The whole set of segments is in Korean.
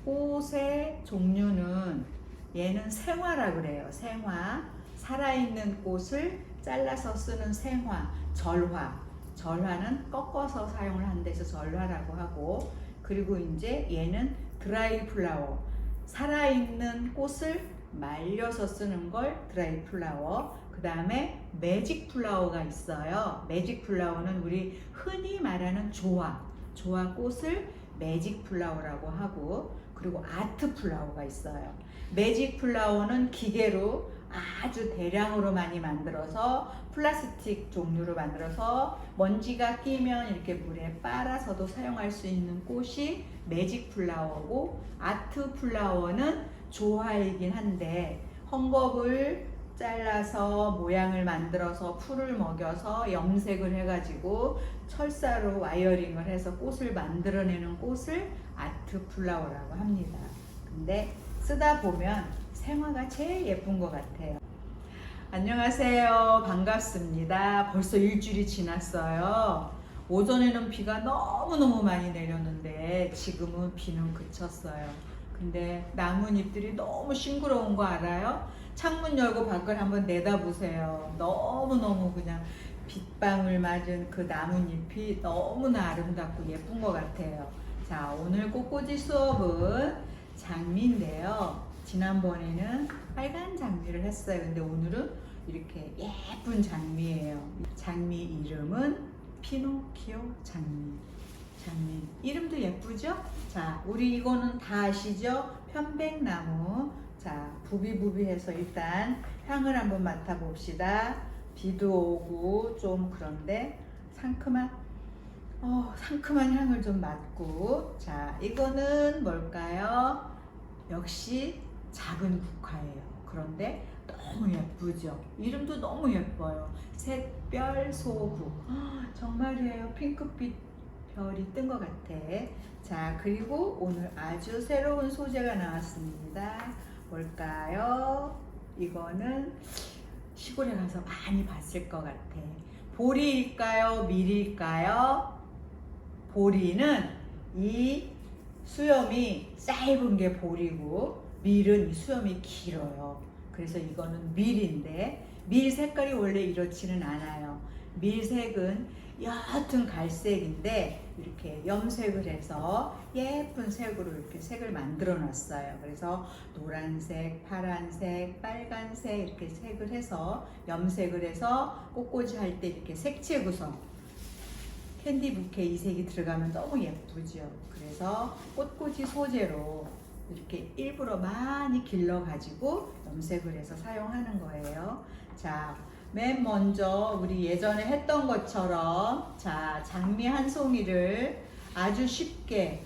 꽃의 종류는 얘는 생화라 그래요. 생화. 살아있는 꽃을 잘라서 쓰는 생화, 절화. 절화는 꺾어서 사용을 하는 데서 절화라고 하고, 그리고 이제 얘는 드라이 플라워. 살아있는 꽃을 말려서 쓰는 걸 드라이 플라워. 그 다음에 매직 플라워가 있어요. 매직 플라워는 우리 흔히 말하는 조화 꽃을 매직 플라워라고 하고, 그리고 아트 플라워가 있어요. 매직 플라워는 기계로 아주 대량으로 많이 만들어서 플라스틱 종류로 만들어서 먼지가 끼면 이렇게 물에 빨아서도 사용할 수 있는 꽃이 매직 플라워고, 아트 플라워는 조화이긴 한데 헝겊을 잘라서 모양을 만들어서 풀을 먹여서 염색을 해가지고 철사로 와이어링을 해서 꽃을 만들어내는 꽃을 아트 플라워라고 합니다. 근데 쓰다 보면 생화가 제일 예쁜 것 같아요. 안녕하세요. 반갑습니다. 벌써 일주일이 지났어요. 오전에는 비가 너무너무 많이 내렸는데 지금은 비는 그쳤어요. 근데 나뭇잎들이 너무 싱그러운 거 알아요? 창문 열고 밖을 한번 내다보세요. 너무너무 그냥 빗방울 맞은 그 나뭇잎이 너무나 아름답고 예쁜 것 같아요. 자, 오늘 꽃꽂이 수업은 장미인데요. 지난번에는 빨간 장미를 했어요. 근데 오늘은 이렇게 예쁜 장미예요. 장미 이름은 피노키오 장미. 장미 이름도 예쁘죠? 자, 우리 이거는 다 아시죠? 편백나무. 자, 부비부비해서 일단 향을 한번 맡아봅시다. 비도 오고 좀 그런데 상큼한 향을 좀 맡고. 자, 이거는 뭘까요? 역시 작은 국화예요. 그런데 너무 예쁘죠? 이름도 너무 예뻐요. 샛별소국. 정말이에요. 핑크빛 별이 뜬 것 같아. 자, 그리고 오늘 아주 새로운 소재가 나왔습니다. 뭘까요? 이거는 시골에 가서 많이 봤을 것 같아. 보리일까요? 밀일까요? 보리는 이 수염이 짧은 게 보리고, 밀은 이 수염이 길어요. 그래서 이거는 밀인데, 밀 색깔이 원래 이렇지는 않아요. 밀색은 옅은 갈색인데 이렇게 염색을 해서 예쁜 색으로 이렇게 색을 만들어 놨어요. 그래서 노란색, 파란색, 빨간색 이렇게 색을 해서 염색을 해서 꽃꽂이 할 때 이렇게 색채 구성, 캔디 부케 이 색이 들어가면 너무 예쁘죠. 그래서 꽃꽂이 소재로 이렇게 일부러 많이 길러 가지고 염색을 해서 사용하는 거예요. 자, 맨 먼저 우리 예전에 했던 것처럼, 자, 장미 한 송이를 아주 쉽게,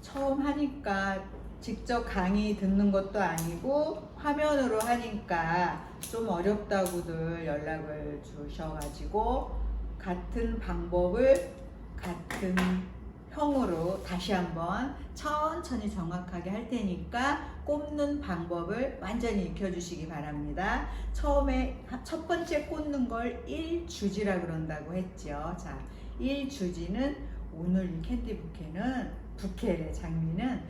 처음 하니까 직접 강의 듣는 것도 아니고 화면으로 하니까 좀 어렵다고들 연락을 주셔가지고 같은 방법을 같은 형으로 다시 한번 천천히 정확하게 할 테니까 꽂는 방법을 완전히 익혀주시기 바랍니다. 처음에 첫 번째 꽂는 걸 1주지라 그런다고 했죠. 자, 1주지는 오늘 이 캔디 부케는, 부케의 장미는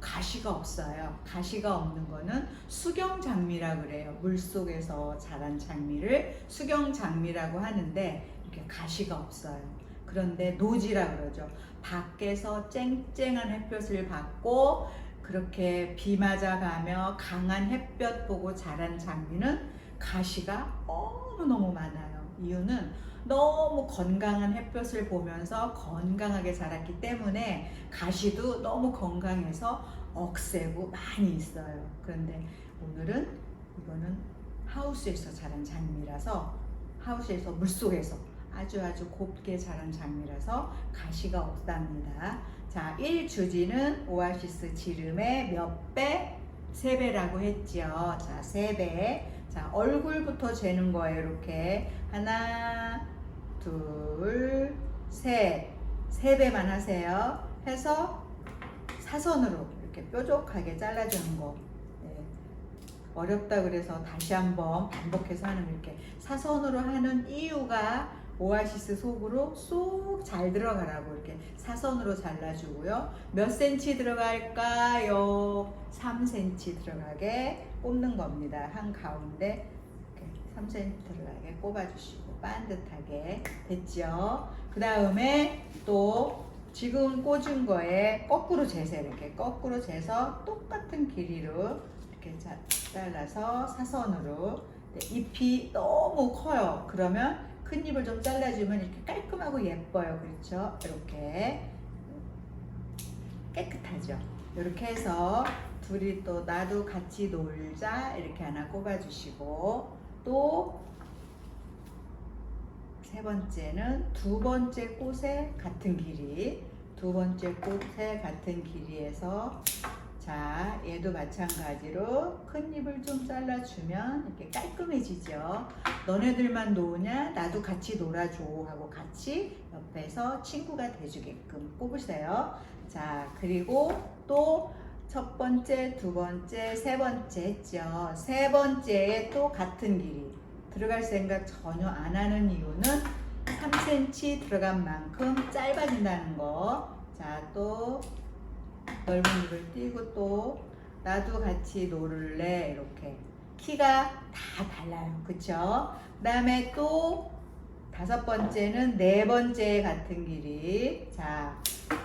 가시가 없어요. 가시가 없는 거는 수경장미라 그래요. 물속에서 자란 장미를 수경장미라고 하는데 이렇게 가시가 없어요. 그런데 노지라 그러죠. 밖에서 쨍쨍한 햇볕을 받고 그렇게 비 맞아가며 강한 햇볕 보고 자란 장미는 가시가 너무너무 많아요. 이유는 너무 건강한 햇볕을 보면서 건강하게 자랐기 때문에 가시도 너무 건강해서 억세고 많이 있어요. 그런데 오늘은 이거는 하우스에서 자란 장미라서, 하우스에서 물속에서 아주 곱게 자란 장미라서 가시가 없답니다. 자, 1주지는 오아시스 지름의 몇 배? 3배라고 했죠. 자, 3배. 자, 얼굴부터 재는 거예요. 이렇게 하나, 둘, 셋. 3배만 하세요. 해서 사선으로 이렇게 뾰족하게 잘라주는 거. 네. 어렵다 그래서 다시 한번 반복해서 하는, 이렇게 사선으로 하는 이유가 오아시스 속으로 쏙 잘 들어가라고 이렇게 사선으로 잘라주고요. 몇 cm 들어갈까요? 3cm 들어가게 꼽는 겁니다. 한 가운데 이렇게 3cm 들어가게 꼽아주시고 반듯하게 됐죠? 그 다음에 또 지금 꽂은 거에 거꾸로 재세요. 이렇게 거꾸로 재서 똑같은 길이로 이렇게 잘라서 사선으로. 잎이 너무 커요. 그러면 큰 잎을 좀 잘라주면 이렇게 깔끔하고 예뻐요. 그렇죠? 이렇게 깨끗하죠. 이렇게 해서 둘이 또 나도 같이 놀자 이렇게 하나 꼽아주시고, 또 세 번째는 두 번째 꽃에 같은 길이, 두 번째 꽃에 같은 길이에서 자, 얘도 마찬가지로 큰 잎을 좀 잘라주면 이렇게 깔끔해지죠. 너네들만 노냐? 나도 같이 놀아줘 하고 같이 옆에서 친구가 돼주게끔 꼽으세요. 자, 그리고 또 첫 번째, 두 번째, 세 번째 했죠. 세 번째에 또 같은 길이. 들어갈 생각 전혀 안 하는 이유는 3cm 들어간 만큼 짧아진다는 거. 자, 또 넓은 잎을 띄고 또 나도 같이 놀래 이렇게 키가 다 달라요. 그쵸? 그 다음에 또 다섯 번째는 네 번째 같은 길이. 자,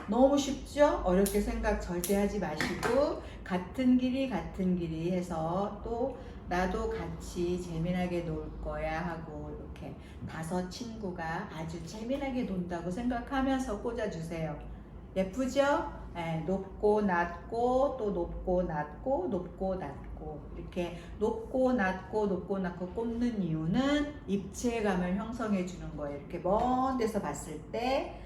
너무 쉽죠? 어렵게 생각 절대 하지 마시고 같은 길이 해서 또 나도 같이 재미나게 놀 거야 하고 이렇게 다섯 친구가 아주 재미나게 논다고 생각하면서 꽂아주세요. 예쁘죠? 네, 높고 낮고 또 높고 낮고 높고 낮고 이렇게 높고 낮고 높고 낮고 꼽는 이유는 입체감을 형성해 주는 거예요. 이렇게 먼 데서 봤을 때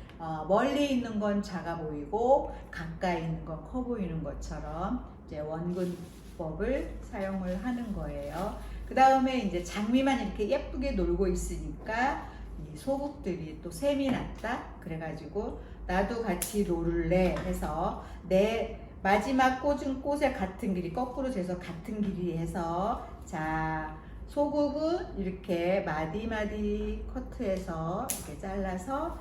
멀리 있는 건 작아 보이고 가까이 있는 건 커 보이는 것처럼 이제 원근법을 사용을 하는 거예요. 그 다음에 이제 장미만 이렇게 예쁘게 놀고 있으니까 이 소국들이 또 샘이 났다 그래가지고 나도 같이 놀래 해서 내 마지막 꽂은 꽃에 같은 길이 거꾸로 재서 같은 길이 해서 자, 소국은 이렇게 마디마디 커트해서 이렇게 잘라서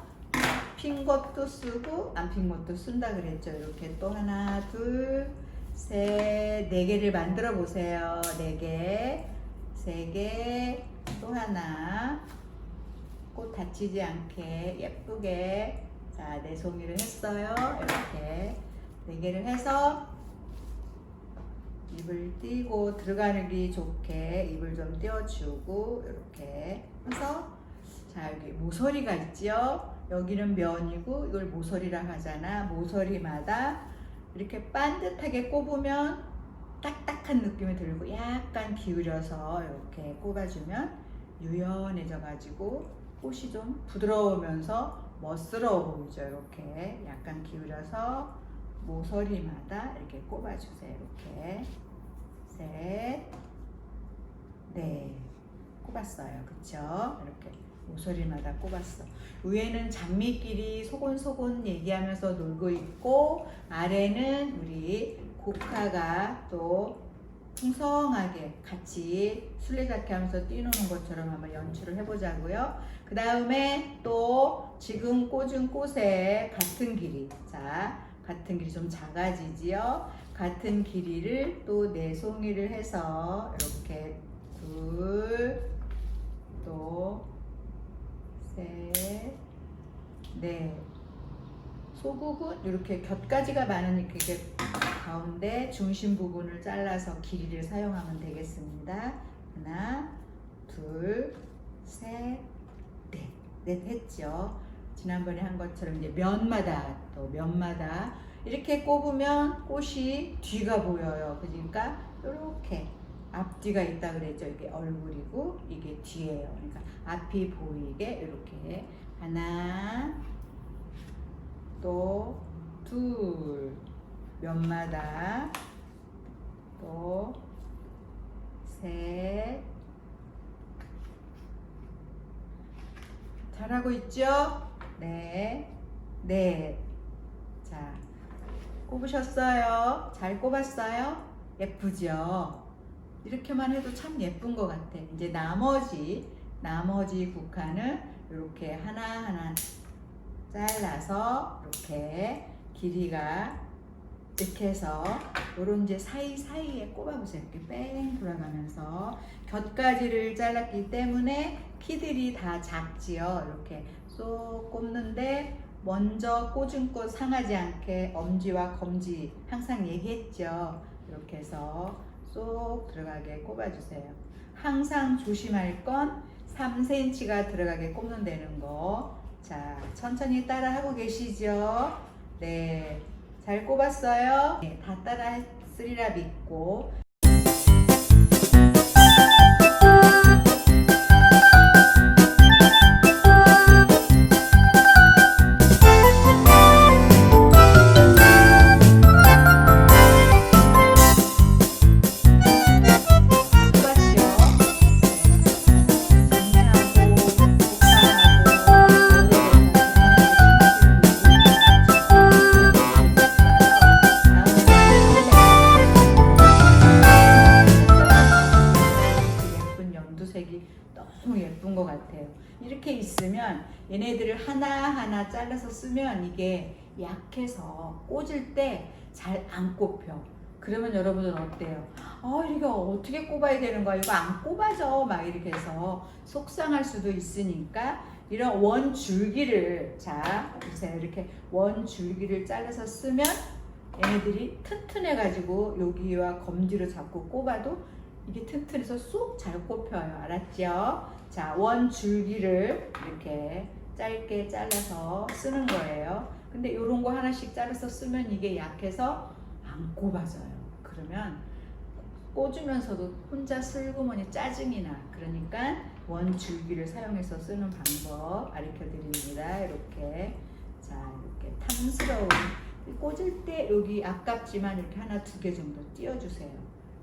핀 것도 쓰고 안 핀 것도 쓴다 그랬죠. 이렇게 또 하나, 둘, 셋, 네 개를 만들어 보세요. 네 개, 세 개, 또 하나. 꽃 다치지 않게 예쁘게 자, 네 송이를 했어요. 이렇게 네 개를 해서 잎을 띄고 들어가기 좋게 잎을 좀 띄워주고 이렇게 해서 자, 여기 모서리가 있죠. 여기는 면이고 이걸 모서리라 하잖아. 모서리마다 이렇게 반듯하게 꼽으면 딱딱한 느낌이 들고 약간 기울여서 이렇게 꼽아주면 유연해져 가지고 꽃이 좀 부드러우면서 멋스러워 보이죠. 이렇게 약간 기울여서 모서리마다 이렇게 꼽아주세요. 이렇게 셋, 네, 꼽았어요. 그쵸? 이렇게 모서리마다 꼽았어. 위에는 장미끼리 소곤소곤 얘기하면서 놀고 있고 아래는 우리 국화가 또 풍성하게 같이 술래잡기 하면서 뛰노는 것처럼 한번 연출을 해보자고요. 그 다음에 또 지금 꽂은 꽃에 같은 길이, 자, 같은 길이 좀 작아지지요. 같은 길이를 또 네 송이를 해서 이렇게 둘, 또 셋, 넷. 소국은 이렇게 곁가지가 많은 이렇게 가운데 중심 부분을 잘라서 길이를 사용하면 되겠습니다. 하나, 둘, 셋, 넷. 넷 했죠. 지난번에 한 것처럼 이제 면마다 또 면마다 이렇게 꼽으면 꽃이 뒤가 보여요. 그러니까 이렇게 앞뒤가 있다 그랬죠. 이게 얼굴이고 이게 뒤예요. 그러니까 앞이 보이게 이렇게 하나, 또 둘, 면마다 또 셋. 잘하고 있죠? 네, 넷. 자, 꼽으셨어요? 잘 꼽았어요? 예쁘죠? 이렇게만 해도 참 예쁜 것 같아. 이제 나머지 국화는 이렇게 하나하나 잘라서 이렇게 길이가 이렇게 해서 요런 이제 사이사이에 꼽아보세요. 이렇게 뺑 돌아가면서 곁가지를 잘랐기 때문에 키들이 다 작지요. 이렇게 쏙 꼽는데 먼저 꽂은 꽃 상하지 않게 엄지와 검지 항상 얘기했죠. 이렇게 해서 쏙 들어가게 꼽아주세요. 항상 조심할 건 3cm가 들어가게 꼽는다는 거. 자, 천천히 따라 하고 계시죠? 네, 잘 꼽았어요? 네, 다 따라 했으리라 믿고. 너무 예쁜 것 같아요. 이렇게 있으면 얘네들을 하나하나 잘라서 쓰면 이게 약해서 꽂을 때 잘 안 꼽혀. 그러면 여러분은 어때요? 이거 어떻게 꼽아야 되는 거야? 이거 안 꼽아져. 막 이렇게 해서 속상할 수도 있으니까 이런 원 줄기를, 자, 보세요. 이렇게 원 줄기를 잘라서 쓰면 얘네들이 튼튼해 가지고 여기와 검지로 잡고 꼽아도 이게 튼튼해서 쏙 잘 꼽혀요. 알았죠? 자, 원 줄기를 이렇게 짧게 잘라서 쓰는 거예요. 근데 이런 거 하나씩 잘라서 쓰면 이게 약해서 안 꼽아져요. 그러면 꽂으면서도 혼자 슬그머니 짜증이 나. 그러니까 원 줄기를 사용해서 쓰는 방법 가르쳐 드립니다. 이렇게. 자, 이렇게 탐스러운, 꽂을 때 여기 아깝지만 이렇게 하나 두 개 정도 띄워주세요.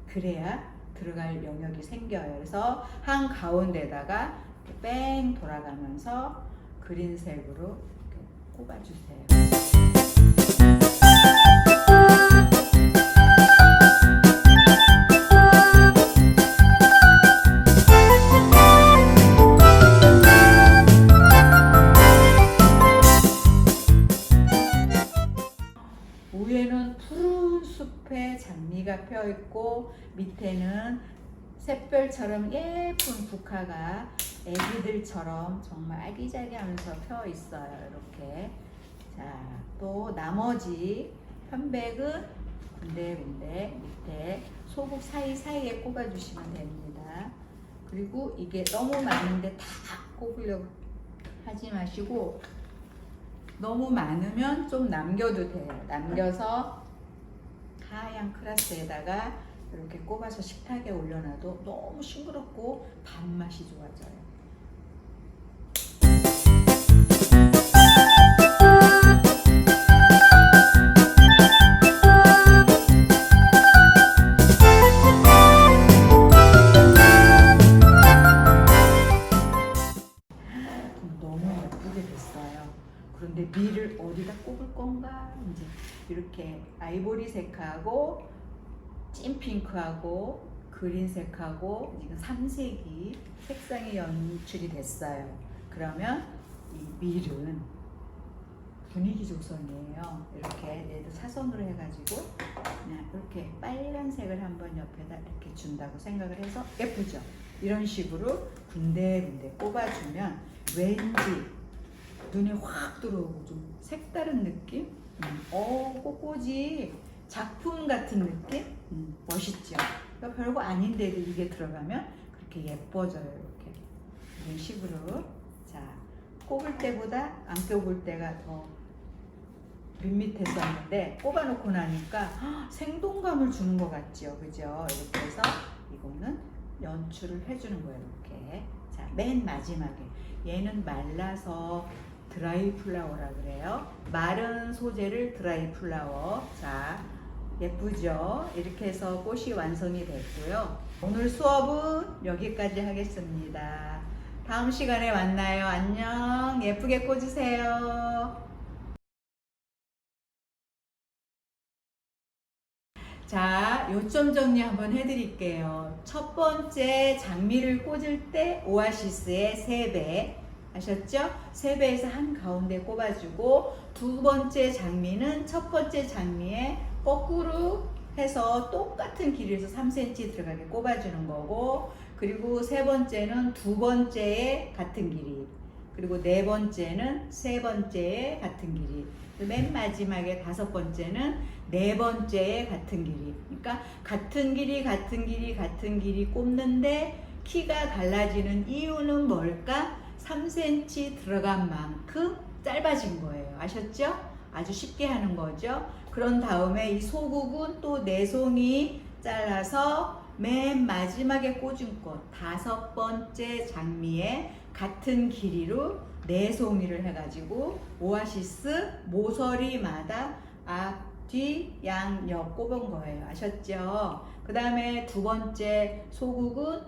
그래야 들어갈 영역이 생겨요. 그래서 한 가운데다가 이렇게 뺑 돌아가면서 그린색으로 이렇게 꼽아주세요. 위에는 푸른 숲에 장미가 펴 있고 밑에는 샛별처럼 예쁜 국화가 애기들처럼 정말 아기자기하면서 펴 있어요. 이렇게. 자, 또 나머지 편백은 군데군데 밑에 소국 사이사이에 꼽아주시면 됩니다. 그리고 이게 너무 많은데 다 꼽으려고 하지 마시고 너무 많으면 좀 남겨도 돼요. 남겨서 하얀 크라스에다가 이렇게 꼽아서 식탁에 올려놔도 너무 싱그럽고 밥맛이 좋아져요. 그런데 밀을 어디다 꼽을 건가? 이제 이렇게 아이보리색하고 찐핑크하고 그린색하고 지금 3색이 색상이 연출이 됐어요. 그러면 이 밀은 분위기 조성이에요. 이렇게 얘도 사선으로 해가지고 그냥 이렇게 빨간색을 한번 옆에다 이렇게 준다고 생각을 해서 예쁘죠? 이런 식으로 군데군데 꼽아주면 왠지 눈에 확 들어오고 좀 색다른 느낌? 꽃꽂이 작품 같은 느낌? 멋있죠? 그러니까 별거 아닌데도 이게 들어가면 그렇게 예뻐져요. 이렇게 이런 식으로. 자, 꼽을 때보다 안 꼽을 때가 더 밋밋했었는데 꼽아놓고 나니까 생동감을 주는 것 같죠? 그죠? 이렇게 해서 이거는 연출을 해주는 거예요. 이렇게. 자, 맨 마지막에 얘는 말라서 드라이 플라워라 그래요. 마른 소재를 드라이 플라워. 자, 예쁘죠? 이렇게 해서 꽃이 완성이 됐고요. 오늘 수업은 여기까지 하겠습니다. 다음 시간에 만나요. 안녕. 예쁘게 꽂으세요. 자, 요점 정리 한번 해드릴게요. 첫 번째, 장미를 꽂을 때 오아시스의 3배. 아셨죠? 3배에서 한가운데 꼽아주고 두 번째 장미는 첫 번째 장미에 거꾸로 해서 똑같은 길이에서 3cm 들어가게 꼽아주는 거고, 그리고 세 번째는 두 번째에 같은 길이, 그리고 네 번째는 세 번째에 같은 길이, 맨 마지막에 다섯 번째는 네 번째에 같은 길이. 그러니까 같은 길이 같은 길이 같은 길이 꼽는데 키가 달라지는 이유는 뭘까? 3cm 들어간 만큼 짧아진 거예요. 아셨죠? 아주 쉽게 하는 거죠. 그런 다음에 이 소국은 또 4송이 잘라서 맨 마지막에 꽂은 꽃 다섯 번째 장미에 같은 길이로 4송이를 해가지고 오아시스 모서리마다 앞, 뒤, 양, 옆 꼽은 거예요. 아셨죠? 그 다음에 두 번째 소국은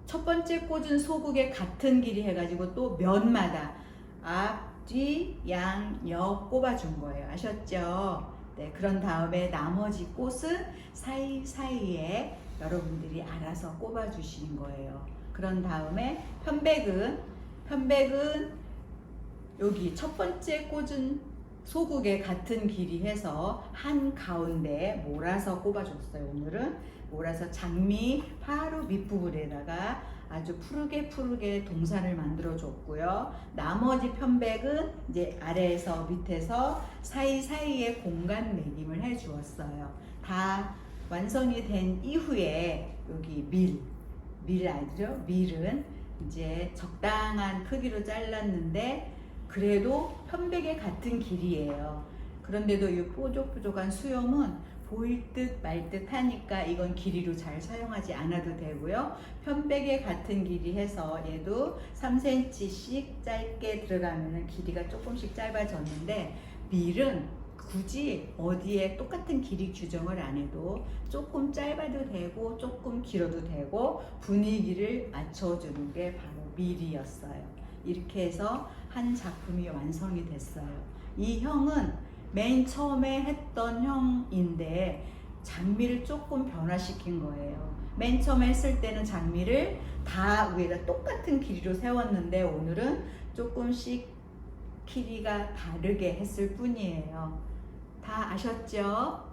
첫 번째 꽂은 소국에 같은 길이 해가지고 또 면마다 앞, 뒤, 양, 옆 꼽아준 거예요. 아셨죠? 네, 그런 다음에 나머지 꽃은 사이사이에 여러분들이 알아서 꼽아주시는 거예요. 그런 다음에 편백은 여기 첫 번째 꽂은 소국에 같은 길이 해서 한 가운데 몰아서 꼽아줬어요. 오늘은 몰아서 장미 바로 밑부분에다가 아주 푸르게 동산을 만들어 줬고요. 나머지 편백은 이제 아래에서 밑에서 사이사이에 공간 매김을 해 주었어요. 다 완성이 된 이후에 여기 밀 알죠? 밀은 이제 적당한 크기로 잘랐는데 그래도 편백의 같은 길이에요. 그런데도 이 뾰족한 수염은 보일 듯 말 듯 하니까 이건 길이로 잘 사용하지 않아도 되고요. 편백의 같은 길이 해서 얘도 3cm씩 짧게 들어가면 길이가 조금씩 짧아졌는데 밀은 굳이 어디에 똑같은 길이 규정을 안 해도 조금 짧아도 되고 조금 길어도 되고 분위기를 맞춰주는 게 바로 밀이었어요. 이렇게 해서 한 작품이 완성이 됐어요. 이 형은 맨 처음에 했던 형인데 장미를 조금 변화시킨 거예요. 맨 처음에 했을 때는 장미를 다 위에다 똑같은 길이로 세웠는데 오늘은 조금씩 길이가 다르게 했을 뿐이에요. 다 아셨죠?